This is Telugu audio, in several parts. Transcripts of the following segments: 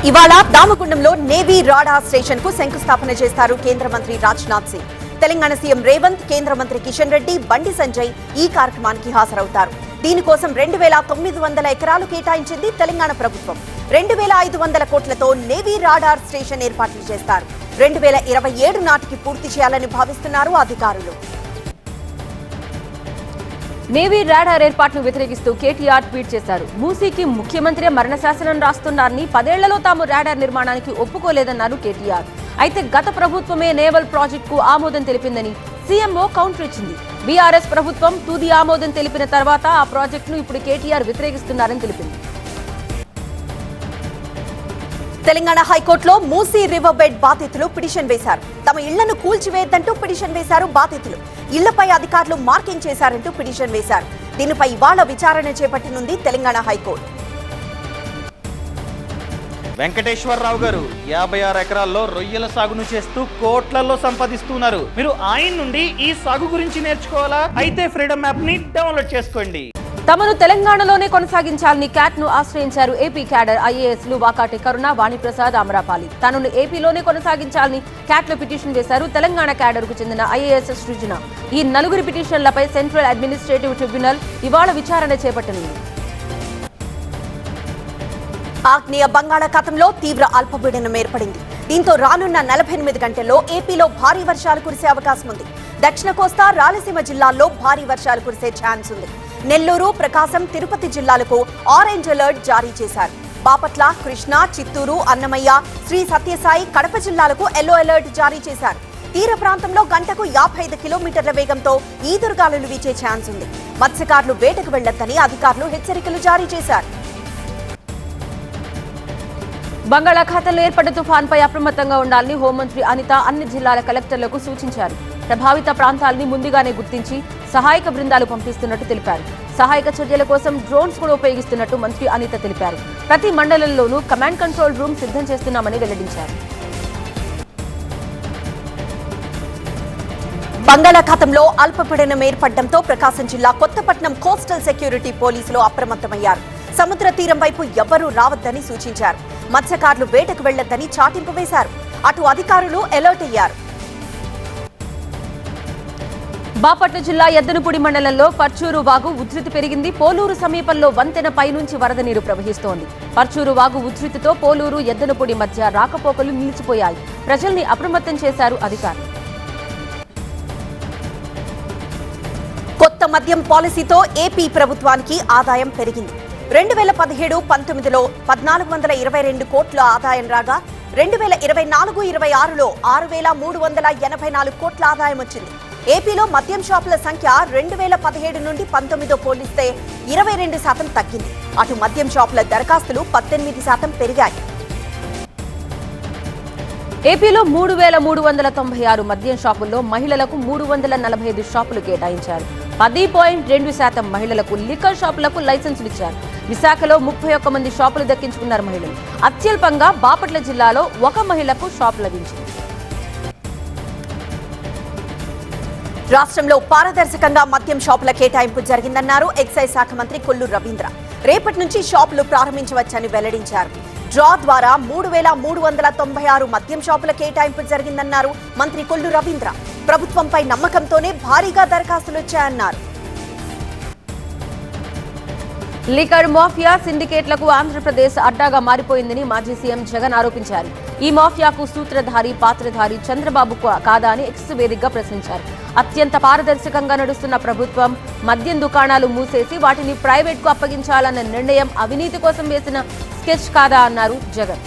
ఇవాళ దామగుండంలో నేవీ రాడార్ స్టేషన్ కు శంకుస్థాపన చేస్తారు కేంద్ర మంత్రి రాజ్నాథ్ సింగ్. తెలంగాణ సీఎం రేవంత్, కేంద్ర మంత్రి కిషన్ రెడ్డి, బండి సంజయ్ ఈ కార్యక్రమానికి హాజరవుతారు. దీనికోసం 2900 ఎకరాలు కేటాయించింది తెలంగాణ ప్రభుత్వం. 2500 కోట్లతో నేవీ రాడార్ స్టేషన్ ఏర్పాట్లు చేస్తారు. 2027 నాటికి పూర్తి చేయాలని భావిస్తున్నారు అధికారులు. నేవీ రాడార్ ఏర్పాటును వ్యతిరేకిస్తూ కేటీఆర్ ట్వీట్ చేశారు. మూసీకి ముఖ్యమంత్రి మరణ శాసనం రాస్తున్నారని 10 ఏళ్లలో తాము రాడార్ నిర్మాణానికి ఒప్పుకోలేదన్నారు కేటీఆర్. అయితే గత ప్రభుత్వమే నేవల్ ప్రాజెక్టుకు ఆమోదం తెలిపిందని సీఎంఓ కౌంటర్ ఇచ్చింది. బీఆర్ఎస్ ప్రభుత్వం తుది ఆమోదం తెలిపిన తర్వాత ఆ ప్రాజెక్టును ఇప్పుడు కేటీఆర్ వ్యతిరేకిస్తున్నారని తెలిపింది. తెలంగాణ హైకోర్టులో మూసీ రివర్ బెడ్ బాధితులు పిటిషన్ వేశారు. తమ ఇళ్లను కూల్చివేయద్దంటూ పిటిషన్ వేశారు బాధితులు. ఇళ్లపై అధికారులు మార్కింగ్ చేశారంటూ పిటిషన్ వేశారు. దీనిపై ఇవాళ విచారణ చేపట్టనుంది తెలంగాణ హైకోర్టు. వెంకటేశ్వరరావు గారు 56 ఎకరాల్లో రొయ్యల సాగును చేస్తూ కోట్లలో సంపాదిస్తున్నారు. మీరు ఆయన నుండి ఈ సాగు గురించి నేర్చుకోవాలా? అయితే ఫ్రీడమ్ యాప్ ని డౌన్లోడ్ చేసుకోండి. తమను తెలంగాణలోనే కొనసాగించాలని క్యాట్ ను ఆశ్రయించారు ఏపీ క్యాడర్ ఐఏఎస్లు వాకాటి కరుణ, వాణిప్రసాద్, అమరాపాలి. తనను ఏపీలోనే కొనసాగించాలని క్యాట్ లో పిటిషన్ వేశారు. తెలంగాణ క్యాడర్ కు చెందిన ఐఏఎస్ సృజన. ఈ 4 పిటిషన్లపై సెంట్రల్ అడ్మినిస్ట్రేటివ్ ట్రిబ్యునల్ ఇవాళ విచారణ చేపట్టనుంది. ఆగ్నేయ బంగాళాఖాతంలో తీవ్ర అల్పపీడనం ఏర్పడింది. దీంతో రానున్న 48 గంటల్లో ఏపీలో భారీ వర్షాలు కురిసే అవకాశం ఉంది. దక్షిణ కోస్తా, రాయలసీమ జిల్లాల్లో భారీ వర్షాలు కురిసే ఛాన్స్ ఉంది. నెల్లూరు, ప్రకాశం, తిరుపతి జిల్లాలకు ఆరెంజ్ అలర్ట్ జారీ చేశారు. బాపట్ల, కృష్ణా, చిత్తూరు, అన్నమయ్య, శ్రీ సత్యసాయి, కడప జిల్లాలకు ఎల్లో అలర్ట్ జారీ చేశారు. తీర ప్రాంతంలో గంటకు 55 కిలోమీటర్ల వేగంతో ఈదురుగాలులు వీచే ఛాన్స్ ఉంది. మత్స్యకారులు వేటకు వెళ్లొద్దని అధికారులు హెచ్చరికలు జారీ చేశారు. బంగాళాఖాతంలో ఏర్పడ్డ తుఫాన్పై అప్రమత్తంగా ఉండాలని హోంమంత్రి అనిత అన్ని జిల్లాల కలెక్టర్లకు సూచించారు. ప్రభావిత ప్రాంతాలని ముందుగానే గుర్తించి సహాయక బృందాలు పంపిస్తున్నట్టు తెలిపారు. సహాయక చర్యల కోసం డ్రోన్స్ కూడా ఉపయోగిస్తున్నట్టు మంత్రి అనిత తెలిపారు. ప్రతి మండలంలోనూ కమాండ్ కంట్రోల్ రూమ్ సిద్ధం చేస్తున్నామని వెల్లడించారు. బంగాళాఖాతంలో అల్పపీడనం ఏర్పడడంతో ప్రకాశం జిల్లా కొత్తపట్నం కోస్టల్ సెక్యూరిటీ పోలీసులు అప్రమత్తమయ్యారు. సముద్ర తీరం వైపు ఎవ్వరూ రావద్దని సూచించారు. మత్స్యకారులు వేటకు వెళ్లొద్దని చాటింపు వేశారు. అటు అధికారులు అలర్ట్ అయ్యారు. బాపట్ల జిల్లా ఎద్దనపూడి మండలంలో పర్చూరు వాగు ఉధృతి పెరిగింది. పోలూరు సమీపంలో వంతెన పైనుంచి వరద నీరు ప్రవహిస్తోంది. పర్చూరు వాగు ఉధృతితో పోలూరు, ఎద్దనపూడి మధ్య రాకపోకలు నిలిచిపోయాయి. ప్రజల్ని అప్రమత్తం చేశారు అధికారులు. కొత్త మద్యం పాలసీతో ఏపీ ప్రభుత్వానికి ఆదాయం పెరిగింది. 2017-19లో 1422 కోట్ల ఆదాయం రాగా 2024-26లో 6384 కోట్ల ఆదాయం వచ్చింది. ఏపీలో మద్యం షాపుల సంఖ్య 2017 నుండి 19తో పోలిస్తే 22% తగ్గింది. అటు మద్యం షాపుల దరఖాస్తులు 18% పెరిగాయి. ఏపీలో 3396 మద్యం షాపుల్లో మహిళలకు 345 షాపులు కేటాయించారు. 10.2% మహిళలకు లిక్కర్ షాపులకు లైసెన్సులు ఇచ్చారు. విశాఖలో 31 మంది షాపులు దక్కించుకున్నారు మహిళలు. అత్యల్పంగా బాపట్ల జిల్లాలో 1 మహిళకు షాపు లభించింది. రాష్ట్రంలో పారదర్శకంగా మద్యం షాపుల కేటాయింపు జరిగిందన్నారు ఎక్సైజ్ శాఖ మంత్రి కొల్లు రవీంద్ర. రేపటి నుంచి షాపులు ప్రారంభించవచ్చని వెల్లడించారు. డ్రా ద్వారా 3396 మద్యం షాపుల కేటాయింపు జరిగిందన్నారు మంత్రి కొల్లు రవీంద్ర. ప్రభుత్వంపై నమ్మకంతోనే భారీగా దరఖాస్తులు వచ్చాయన్నారు. లిక్కర్ మాఫియా సిండికేట్లకు ఆంధ్రప్రదేశ్ అడ్డాగా మారిపోయిందని మాజీ సీఎం జగన్ ఆరోపించారు. ఈ మాఫియాకు సూత్రధారి, పాత్రధారి చంద్రబాబు కాదా అని ఎక్స్ వేదికగా ప్రశ్నించారు. అత్యంత పారదర్శకంగా నడుస్తున్న ప్రభుత్వం మద్యం దుకాణాలు మూసేసి వాటిని ప్రైవేట్ కు అప్పగించాలన్న నిర్ణయం అవినీతి కోసం వేసిన స్కెచ్ కాదా అన్నారు జగన్.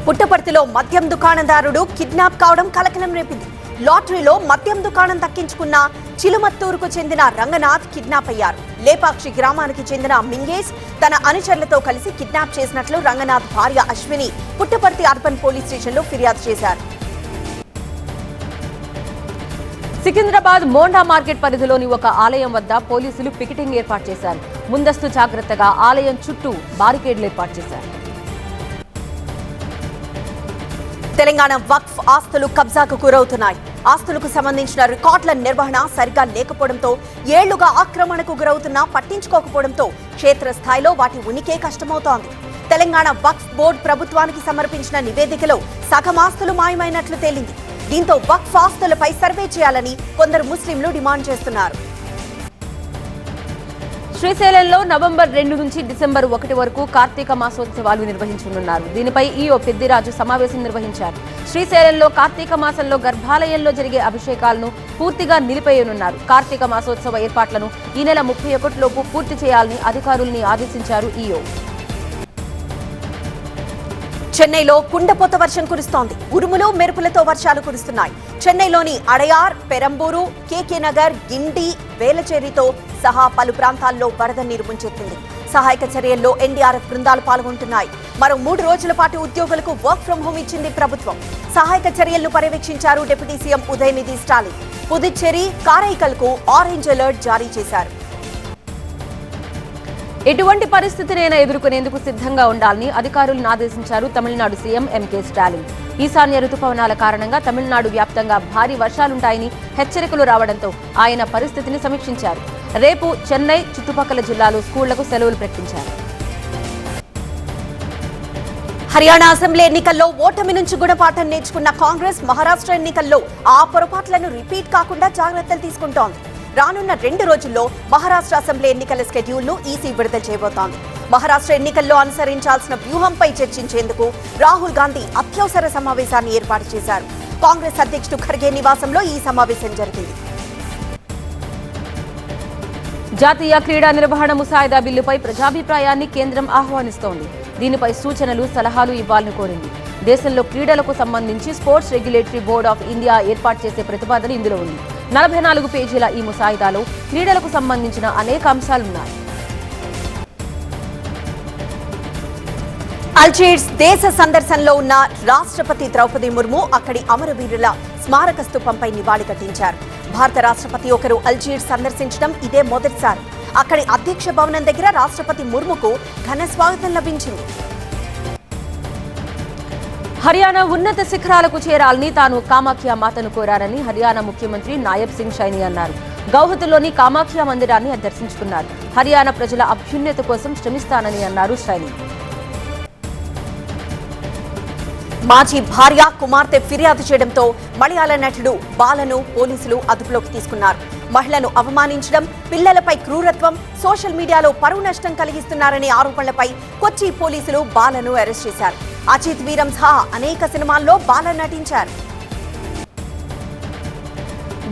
పుట్టపర్తిలో మద్యం దుకాణదారుడు కిడ్నాప్ కావడం కలకలం రేపింది. లాటరీలో మద్యం దుకాణం దక్కించుకున్న చిలుమత్తూరుకు చెందిన రంగనాథ్ కిడ్నాప్ అయ్యారు. లేపాక్షి గ్రామానికి చెందిన మింగేష్ తన అనుచరులతో కలిసి కిడ్నాప్ చేసినట్లు రంగనాథ్ భార్య అశ్విని పుట్టపర్తి అర్బన్ పోలీస్ స్టేషన్లో ఫిర్యాదు చేశారు. సికింద్రాబాద్ మోండా మార్కెట్ పరిధిలోని ఒక ఆలయం వద్ద పోలీసులు పికెటింగ్ ఏర్పాటు చేశారు. ముందస్తు జాగ్రత్తగా ఆలయం చుట్టూ బారికేడ్లు ఏర్పాటు చేశారు. తెలంగాణ వక్ఫ్ ఆస్తులు కబ్జాకు గురవుతున్నాయి. ఆస్తులకు సంబంధించిన రికార్డుల నిర్వహణ సరిగా లేకపోవడంతో ఏళ్లుగా ఆక్రమణకు గురవుతున్నా పట్టించుకోకపోవడంతో క్షేత్రస్థాయిలో వాటి ఉనికే కష్టమవుతోంది. తెలంగాణ వక్ఫ్ బోర్డు ప్రభుత్వానికి సమర్పించిన నివేదికలో సగం ఆస్తులు మాయమైనట్లు తేలింది. దీంతో వక్ఫ్ ఆస్తులపై సర్వే చేయాలని కొందరు ముస్లింలు డిమాండ్ చేస్తున్నారు. శ్రీశైలంలో నవంబర్ 2 నుంచి డిసెంబర్ 1 వరకు కార్తీక మాసోత్సవాలు నిర్వహించనున్నారు. దీనిపై ఈఓ పెద్దిరాజు సమావేశం నిర్వహించారు. శ్రీశైలంలో కార్తీక మాసంలో గర్భాలయంలో జరిగే అభిషేకాలను పూర్తిగా నిలిపేయనున్నారు. కార్తీక మాసోత్సవ ఏర్పాట్లను ఈ నెల 31 లోపు పూర్తి చేయాలని అధికారుల్ని ఆదేశించారు ఈఓ. చెన్నైలో కుండపోత వర్షం కురుస్తోంది. ఉరుములు మెరుపులతో వర్షాలు కురుస్తున్నాయి. చెన్నైలోని అడయార్, పెరంబూరు, కేకే నగర్, గిండి, వేలచేరితో సహా పలు ప్రాంతాల్లో వరద నీరు ముంచెత్తింది. సహాయక చర్యల్లో ఎన్డీఆర్ఎఫ్ బృందాలు పాల్గొంటున్నాయి. మరో 3 రోజుల పాటు ఉద్యోగులకు వర్క్ ఫ్రం హోం ఇచ్చింది ప్రభుత్వం. సహాయక చర్యలను పర్యవేక్షించారు డిప్యూటీ సీఎం ఉదయనిధి స్టాలిన్. పుదుచ్చేరి, కారైకల్కు ఆరెంజ్ అలర్ట్ జారీ చేశారు. ఎటువంటి పరిస్థితినైనా ఎదుర్కొనేందుకు సిద్ధంగా ఉండాలని అధికారులను ఆదేశించారు తమిళనాడు సీఎం ఎంకే స్టాలిన్. ఈశాన్య రుతుపవనాల కారణంగా తమిళనాడు వ్యాప్తంగా భారీ వర్షాలుంటాయని హెచ్చరికలు రావడంతో ఆయన పరిస్థితిని సమీక్షించారు. రేపు చెన్నై చుట్టుపక్కల జిల్లాలో స్కూళ్లకు సెలవులు ప్రకటించారు. హర్యానా అసెంబ్లీ ఎన్నికల్లో ఓటమి నుంచి గుణపాఠం నేర్చుకున్న కాంగ్రెస్ మహారాష్ట్ర ఎన్నికల్లో ఆ పొరపాట్లను రిపీట్ కాకుండా జాగ్రత్తలు తీసుకుంటోంది. రానున్న 2 రోజుల్లో మహారాష్ట్ర అసెంబ్లీ ఎన్నికల షెడ్యూల్ ను ఈసీ విడుదల చేయబోతోంది. మహారాష్ట్ర ఎన్నికల్లో అనుసరించాల్సిన వ్యూహంపై చర్చించేందుకు రాహుల్ గాంధీ అత్యవసర సమావేశాన్ని ఏర్పాటు చేశారు. కాంగ్రెస్ అధ్యక్షుడు ఖర్గే నివాసంలో ఈ సమావేశం జరిగింది. జాతీయ క్రీడా నిర్వహణ ముసాయిదా బిల్లుపై ప్రజాభిప్రాయాన్ని కేంద్రం ఆహ్వానిస్తోంది. దీనిపై సూచనలు, సలహాలు ఇవ్వాలని కోరింది. దేశంలో క్రీడలకు సంబంధించి sports regulatory board of India ఏర్పాటు చేసే ప్రతిపాదన ఇందులో ఉంది. 44 పేజీల ఈ ముసాయిదాలో క్రీడలకు సంబంధించిన అనేక అంశాలున్నాయి. అల్జీర్స్ దేశ సందర్శనలో ఉన్న రాష్ట్రపతి ద్రౌపది ముర్ము అక్కడి అమరవీరుల స్మారక స్తూపంపై నివాళి ఘటించారు. భారత రాష్ట్రపతి ఒకరు అల్జీర్స్ సందర్శించడం ఇదే మొదటిసారి. అక్కడి అధ్యక్ష భవనం దగ్గర రాష్ట్రపతి ముర్ముకు ఘన స్వాగతం లభించింది. హర్యానా ఉన్నత శిఖరాలకు చేరాలని తాను కామాఖ్య మాతను కోరారని హర్యానా ముఖ్యమంత్రి నాయబ్ సింగ్ సైని అన్నారు. గౌహతిలోని కామాఖ్య మందిరాన్ని దర్శించుకున్నారు. హర్యానా ప్రజల అభ్యున్నత కోసం శ్రమిస్తానని అన్నారు సైని. మాజీ భార్య, కుమార్తె ఫిర్యాదు చేయడంతో మలయాళ నటుడు బాలను పోలీసులు అదుపులోకి తీసుకున్నారు. మహిళను అవమానించడం, పిల్లలపై క్రూరత్వం, సోషల్ మీడియాలో పరువు నష్టం కలిగిస్తున్నారనే ఆరోపణలపై కొచ్చి పోలీసులు బాలను అరెస్ట్ చేశారు. అజిత్ వీరం సహా అనేక సినిమాల్లో బాల నటించారు.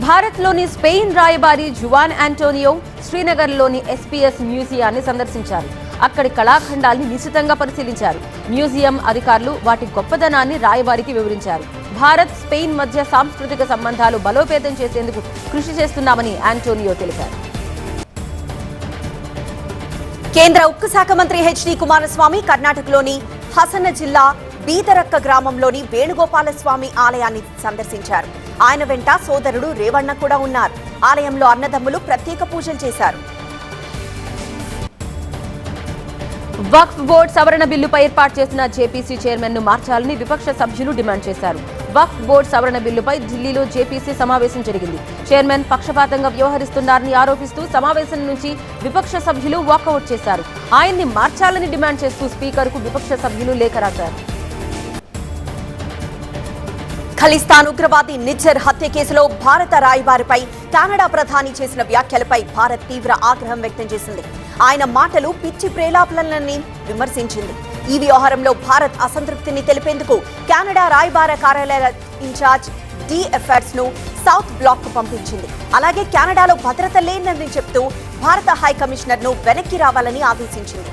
భారత్లోని స్పెయిన్ రాయబారి జువాన్ ఆంటోనియో శ్రీనగర్లోని ఎస్పీఎస్ మ్యూజియాన్ని సందర్శించారు. అక్కడి కళాఖండాల్ని నిశితంగా పరిశీలించారు. మ్యూజియం అధికారులు వాటి గొప్పదనాన్ని రాయబారికి వివరించారు. భారత్, స్పెయిన్ మధ్య సాంస్కృతిక సంబంధాలు బలోపేతం చేసేందుకు కృషి చేస్తున్నామని ఆంటోనియో తెలిపారు. కేంద్ర ఉక్కు శాఖ మంత్రి హెచ్డి కుమారస్వామి కర్ణాటకలోని హసన జిల్లా బీదరక్క గ్రామంలోని వేణుగోపాలస్వామి ఆలయాన్ని సందర్శించారు. ఆయన వెంట సోదరుడు రేవಣ್ణ కూడా ఉన్నారు. ఆలయంలో అన్నదమ్ములు ప్రత్యేక పూజలు చేశారు. వక్ఫ్ బోర్డు సవరణ బిల్లుపై ఏర్పాటు చేసిన జేపీసీ చైర్మన్ ను మార్చాలని విపక్ష సభ్యులు డిమాండ్ చేశారు. వక్ఫ్ బోర్డు సవరణ బిల్లుపై ఢిల్లీలో జేపీసీ సమావేశం జరిగింది. చైర్మన్ పక్షపాతంగా వ్యవహరిస్తున్నారని ఆరోపిస్తూ సమావేశం నుంచి విపక్ష సభ్యులు వాకౌట్ చేశారు. ఆయన్ని మార్చాలని డిమాండ్ చేస్తూ స్పీకర్కు విపక్ష సభ్యులు లేఖ రాశారు. ఖలిస్తాన్ ఉగ్రవాది నిజ్జర్ హత్య కేసులో భారత రాయబారిపై కెనడా ప్రధాని చేసిన వ్యాఖ్యలపై భారత్ తీవ్ర ఆగ్రహం వ్యక్తం చేసింది. ఆయన మాటలు పిచ్చి ప్రేలాపనలని విమర్శించింది. ఈ వ్యవహారంలో భారత్ అసంతృప్తిని తెలిపేందుకు కెనడా రాయబార కార్యాలయ ఇన్ఛార్జ్ డి ఎఫర్ట్స్ ను సౌత్ బ్లాక్ కు పంపించింది. అలాగే కెనడాలో భద్రత లేదని చెప్తూ భారత హై కమిషనర్ ను వెనక్కి రావాలని ఆదేశించింది.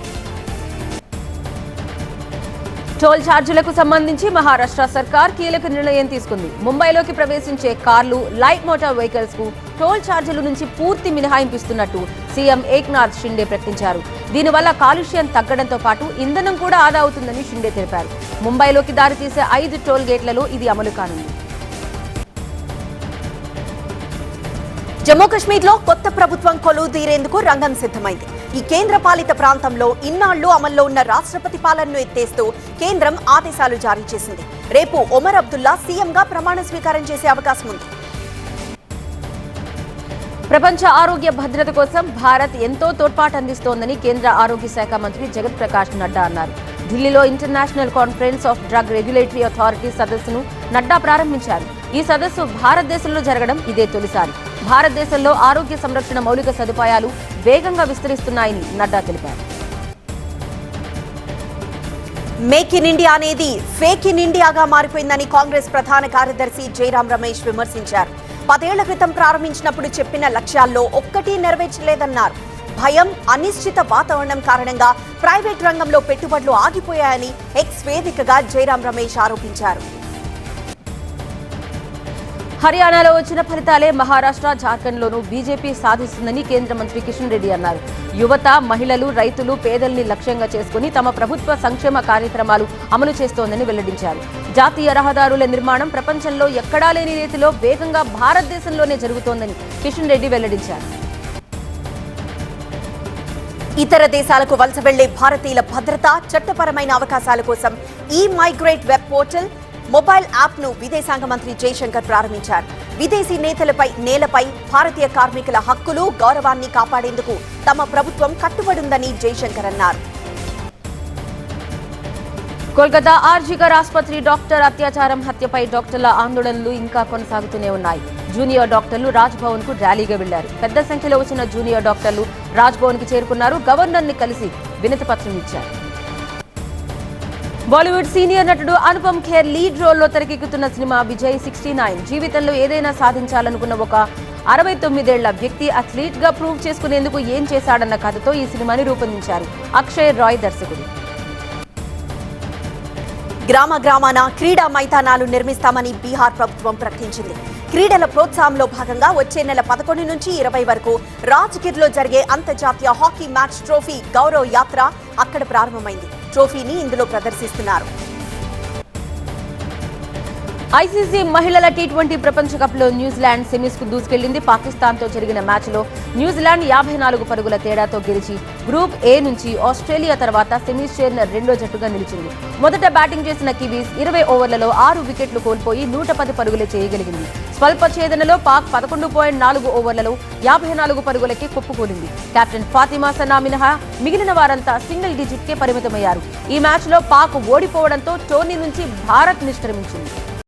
టోల్ ఛార్జీలకు సంబంధించి మహారాష్ట్ర సర్కార్ కీలక నిర్ణయం తీసుకుంది. ముంబైలోకి ప్రవేశించే కార్లు, లైట్ మోటార్ వెహికల్స్ కు టోల్ ఛార్జీల నుంచి పూర్తి మినహాయింపిస్తున్నట్టు సీఎం ఏక్నాథ్ షిండే ప్రకటించారు. దీనివల్ల కాలుష్యం తగ్గడంతో పాటు ఇంధనం కూడా ఆదా అవుతుందని షిండే తెలిపారు. ముంబైలోకి దారితీసే 5 టోల్ గేట్లలో ఇది అమలు కానుంది. జమ్మూ కశ్మీర్ లో కొత్త ప్రభుత్వం కొలువుదీరేందుకు రంగం సిద్ధమైంది. ఈ కేంద్ర పాలిత ప్రాంతంలో ఇన్నాళ్లు అమల్లో ఉన్న రాష్ట్రపతి పాలనను ఎత్తేస్తూ కేంద్రం ఆదేశాలు జారీ చేసింది. రేపు ఒమర్ అబ్దుల్లా సీఎంగా ప్రమాణ స్వీకారం చేసే అవకాశం ఉంది. ప్రపంచ ఆరోగ్య భద్రత కోసం భారత్ ఎంతో తోడ్పాటు అందిస్తోందని కేంద్ర ఆరోగ్య శాఖ మంత్రి జగత్ ప్రకాష్ నడ్డా అన్నారు. ఢిల్లీలో international conference of drug regulatory authority సదస్సును నడ్డా ప్రారంభించారు. ఈ సదస్సు భారతదేశంలో జరగడం ఇదే తొలిసారి. భారతదేశంలో ఆరోగ్య సంరక్షణ మౌలిక సదుపాయాలు వేగంగా విస్తరిస్తున్నాయని నడ్డా తెలిపారు. మేక్ ఇన్ ఇండియా అనేది ఫేక్ ఇన్ ఇండియాగా మారిపోయిందని కాంగ్రెస్ ప్రధాన కార్యదర్శి జైరాం రమేష్ విమర్శించారు. 10 ఏళ్ల క్రితం ప్రారంభించినప్పుడు చెప్పిన లక్ష్యాల్లో ఒక్కటీ నెరవేర్చలేదన్నారు. భయం, అనిశ్చిత వాతావరణం కారణంగా ప్రైవేట్ రంగంలో పెట్టుబడులు ఆగిపోయాయని ఎక్స్ వేదికగా జైరాం రమేష్ ఆరోపించారు. హర్యానాలో వచ్చిన ఫలితాలే మహారాష్ట్ర, జార్ఖండ్లోనూ బీజేపీ సాధిస్తుందని కేంద్ర మంత్రి కిషన్ రెడ్డి అన్నారు. యువత, మహిళలు, రైతులు, పేదల్ని లక్ష్యంగా చేసుకుని తమ ప్రభుత్వ సంక్షేమ కార్యక్రమాలు అమలు చేస్తోందని వెల్లడించారు. జాతీయ రహదారుల నిర్మాణం ప్రపంచంలో ఎక్కడా లేని రీతిలో వేగంగా భారతదేశంలోనే జరుగుతోందని కిషన్ రెడ్డి వెల్లడించారు. ఇతర దేశాలకు వలస వెళ్లే భారతీయుల భద్రత, చట్టపరమైన అవకాశాల కోసం ఈ migrate web portal, mobile app ను విదేశాంగ మంత్రి జయశంకర్ ప్రారంభించారు. విదేశీ నేలపై భారతీయ కార్మికుల హక్కులు, గౌరవాన్ని కాపాడేందుకు తమ ప్రభుత్వం కట్టుబడిందని జయశంకర్ అన్నారు. కోల్కతా ఆర్జికర్ ఆసుపత్రి డాక్టర్ అత్యాచారం, హత్యపై డాక్టర్ల ఆందోళనలు ఇంకా కొనసాగుతూనే ఉన్నాయి. జూనియర్ డాక్టర్లు రాజ్ భవన్ కు ర్యాలీగా వెళ్లారు. పెద్ద సంఖ్యలో వచ్చిన జూనియర్ డాక్టర్లు రాజ్ భవన్ కి చేరుకున్నారు. గవర్నర్ ని కలిసి వినతి పత్రం ఇచ్చారు. బాలీవుడ్ సీనియర్ నటుడు అనుపమ్ ఖేర్ లీడ్ రోల్లో తెరకెక్కుతున్న సినిమా విజయ్ 69. జీవితంలో ఏదైనా సాధించాలనుకున్న ఒక 69 ఏళ్ల వ్యక్తి అథ్లీట్ గా ప్రూవ్ చేసుకునేందుకు ఏం చేశాడన్న కథతో ఈ సినిమాని రూపొందించారు అక్షయ్ రాయ్ దర్శకుడు. గ్రామాన క్రీడా మైదానాలు నిర్మిస్తామని బీహార్ ప్రభుత్వం ప్రకటించింది. క్రీడల ప్రోత్సాహంలో భాగంగా వచ్చే నెల 11 నుంచి 20 వరకు రాజ్గిర్లో జరిగే అంతర్జాతీయ హాకీ మ్యాచ్ ట్రోఫీ గౌరవ్ యాత్ర అక్కడ ప్రారంభమైంది. ట్రోఫీని ఇందులో ప్రదర్శిస్తున్నారు. ఐసీసీ మహిళల టీ20 ప్రపంచ కప్ లో న్యూజిలాండ్ సెమీస్ కు దూసుకెళ్లింది. పాకిస్తాన్ తో జరిగిన మ్యాచ్ లో న్యూజిలాండ్ 54 పరుగుల తేడాతో గెలిచి గ్రూప్ ఏ నుంచి ఆస్ట్రేలియా తర్వాత సెమీస్ చేరిన రెండో జట్టుగా నిలిచింది. మొదట బ్యాటింగ్ చేసిన కివీస్ 20 ఓవర్లలో 6 వికెట్లు కోల్పోయి 110 పరుగులే చేయగలిగింది. స్వల్ప ఛేదనలో పాక్ 11.4 ఓవర్లలో 54 పరుగులకే కుప్పకూలింది. కెప్టెన్ ఫాతిమా సనా మినహా మిగిలిన వారంతా సింగిల్ డిజిట్ కే పరిమితమయ్యారు. ఈ మ్యాచ్ లో పాక్ ఓడిపోవడంతో టోర్నీ నుంచి భారత్ నిష్క్రమించింది.